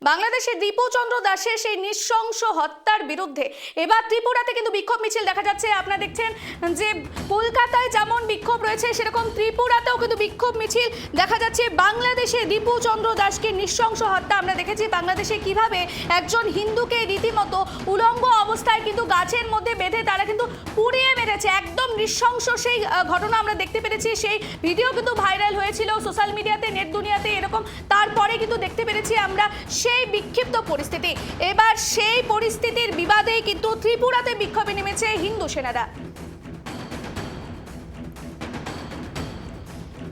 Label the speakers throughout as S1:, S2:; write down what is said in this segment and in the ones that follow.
S1: বাংলাদেশে দীপু চন্দ্র দাসের সেই নৃশংস হত্যার বিরুদ্ধে এবার ত্রিপুরাতে কিন্তু বিক্ষোভ মিছিল দেখা যাচ্ছে। আপনারা দেখছেন যে কলকাতায় যেমন বিক্ষোভ রয়েছে সেরকম ত্রিপুরাতেও কিন্তু বিক্ষোভ মিছিল দেখা যাচ্ছে। বাংলাদেশে দীপু চন্দ্র দাসকে নৃশংস হত্যা আমরা দেখেছি বাংলাদেশে কিভাবে একজন হিন্দুকে রীতিমতো উলঙ্গ অবস্থায় কিন্তু গাছের মধ্যে বেঁধে তারা কিন্তু পুড়িয়ে মেরেছে। একদম নৃশংস সেই ঘটনা আমরা দেখতে পেরেছি। সেই ভিডিও কিন্তু ভাইরাল হয়েছিল সোশ্যাল মিডিয়াতে, নেট দুনিয়াতে এরকম। তারপরে কিন্তু দেখতে পেরেছি আমরা সেই বিক্ষিপ্ত পরিস্থিতি। এবার সেই পরিস্থিতির বিবাদেই কিন্তু ত্রিপুরাতে বিক্ষোভে নেমেছে হিন্দু সেনারা।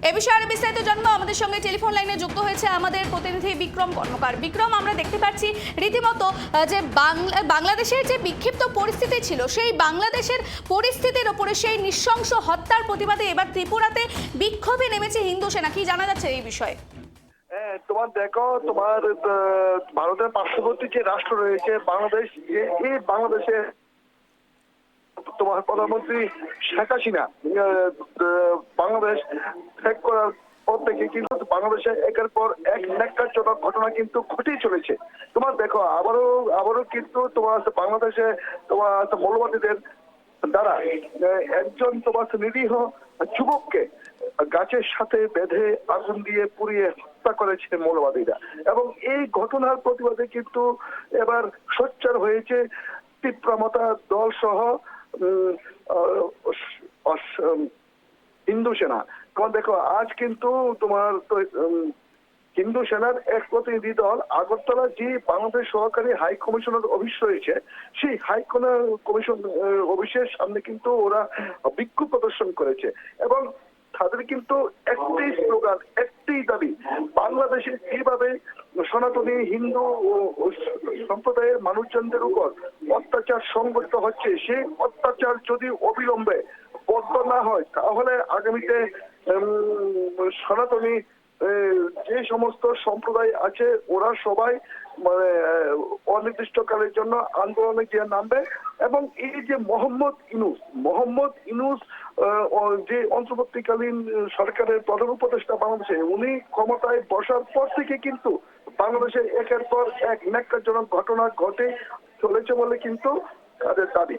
S1: এ বিষয়ে বিস্তারিত জানবো। আমাদের সঙ্গে টেলিফোন লাইনে যুক্ত হয়েছে আমাদের প্রতিনিধি বিক্রম কর্মকার। বিক্রম, আমরা দেখতে পাচ্ছি রীতিমতো যে বাংলাদেশের যে বিক্ষিপ্ত পরিস্থিতি ছিল সেই বাংলাদেশের পরিস্থিতির ওপরে সেই নৃশংস হত্যার প্রতিবাদে এবার ত্রিপুরাতে বিক্ষোভে নেমেছে হিন্দু সেনা। কি জানা যাচ্ছে এই বিষয়ে?
S2: তোমার দেখো, তোমার ভারতের পার্শ্ববর্তী যে রাষ্ট্র রয়েছে বাংলাদেশ, এই বাংলাদেশে তোমার প্রধানমন্ত্রী শেখ হাসিনা বাংলাদেশ ত্যাগ করার পর থেকে কিন্তু বাংলাদেশে একের পর এক ন্যাক্কারজনক ঘটনা কিন্তু ঘটেই চলেছে। তোমার দেখো, আবারও কিন্তু তোমার বাংলাদেশে তোমার মৌলবাদীদের দ্বারা একজন তোমার নিরীহ যুবককে গাছের সাথে বেঁধে আগুন দিয়ে পুড়িয়ে হত্যা করেছে মৌলবাদীরা। এবং এই ঘটনার প্রতিবাদে কিন্তু এবার সোচ্চার হয়েছে তীব্রমতা দল সহ হিন্দু সেনা। তোমার দেখো, আজ কিন্তু তোমার হিন্দু সেনার এক প্রতিনিধি দল আগরতলা যে বাংলাদেশ সহকারী হাই কমিশনের অফিস রয়েছে সেই হাই কমিশন অফিসের সামনে কিন্তু ওরা বিক্ষোভ প্রদর্শন করেছে। এবং তাদের কিন্তু একটাই স্লোগান, একটাই দাবি, বাংলাদেশে কিভাবে সনাতনী হিন্দু সম্প্রদায়ের মানুষজনদের উপর অত্যাচার সংঘটিত হচ্ছে, সেই অত্যাচার যদি অবিলম্বে বন্ধ না হয় তাহলে আগামীতে সনাতনী যে সমস্ত সম্প্রদায় আছে ওরা সবাই মানে অনির্দিষ্টকালের জন্য আন্দোলনে গিয়ে নামবে। এবং এই যে মোহাম্মদ ইউনূস যে অন্তর্বর্তীকালীন সরকারের প্রধান উপদেষ্টা বাংলাদেশে, উনি ক্ষমতায় বসার পর থেকে কিন্তু বাংলাদেশে একের পর এক ন্যাক্কারজনক ঘটনা ঘটে চলেছে বলে কিন্তু তাদের দাবি।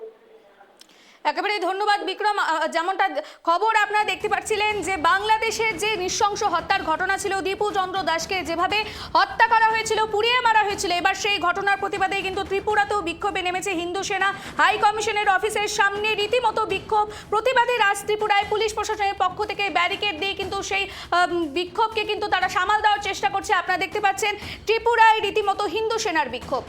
S1: একেবারে ধন্যবাদ বিক্রম। যেমনটা খবর আপনারা দেখতে পাচ্ছিলেন যে বাংলাদেশের যে নৃশংস হত্যার ঘটনা ছিল, দীপু চন্দ্র দাসকে যেভাবে হত্যা করা হয়েছিল, পুড়িয়ে মারা হয়েছিল, এবার সেই ঘটনার প্রতিবাদে কিন্তু ত্রিপুরাতেও বিক্ষোভে নেমেছে হিন্দু সেনা। হাই কমিশনের অফিসের সামনে রীতিমতো বিক্ষোভ প্রতিবাদে রাজ ত্রিপুরায় পুলিশ প্রশাসনের পক্ষ থেকে ব্যারিকেড দিয়ে কিন্তু সেই বিক্ষোভকে কিন্তু তারা সামাল দেওয়ার চেষ্টা করছে। আপনারা দেখতে পাচ্ছেন ত্রিপুরায় রীতিমতো হিন্দু সেনার বিক্ষোভ।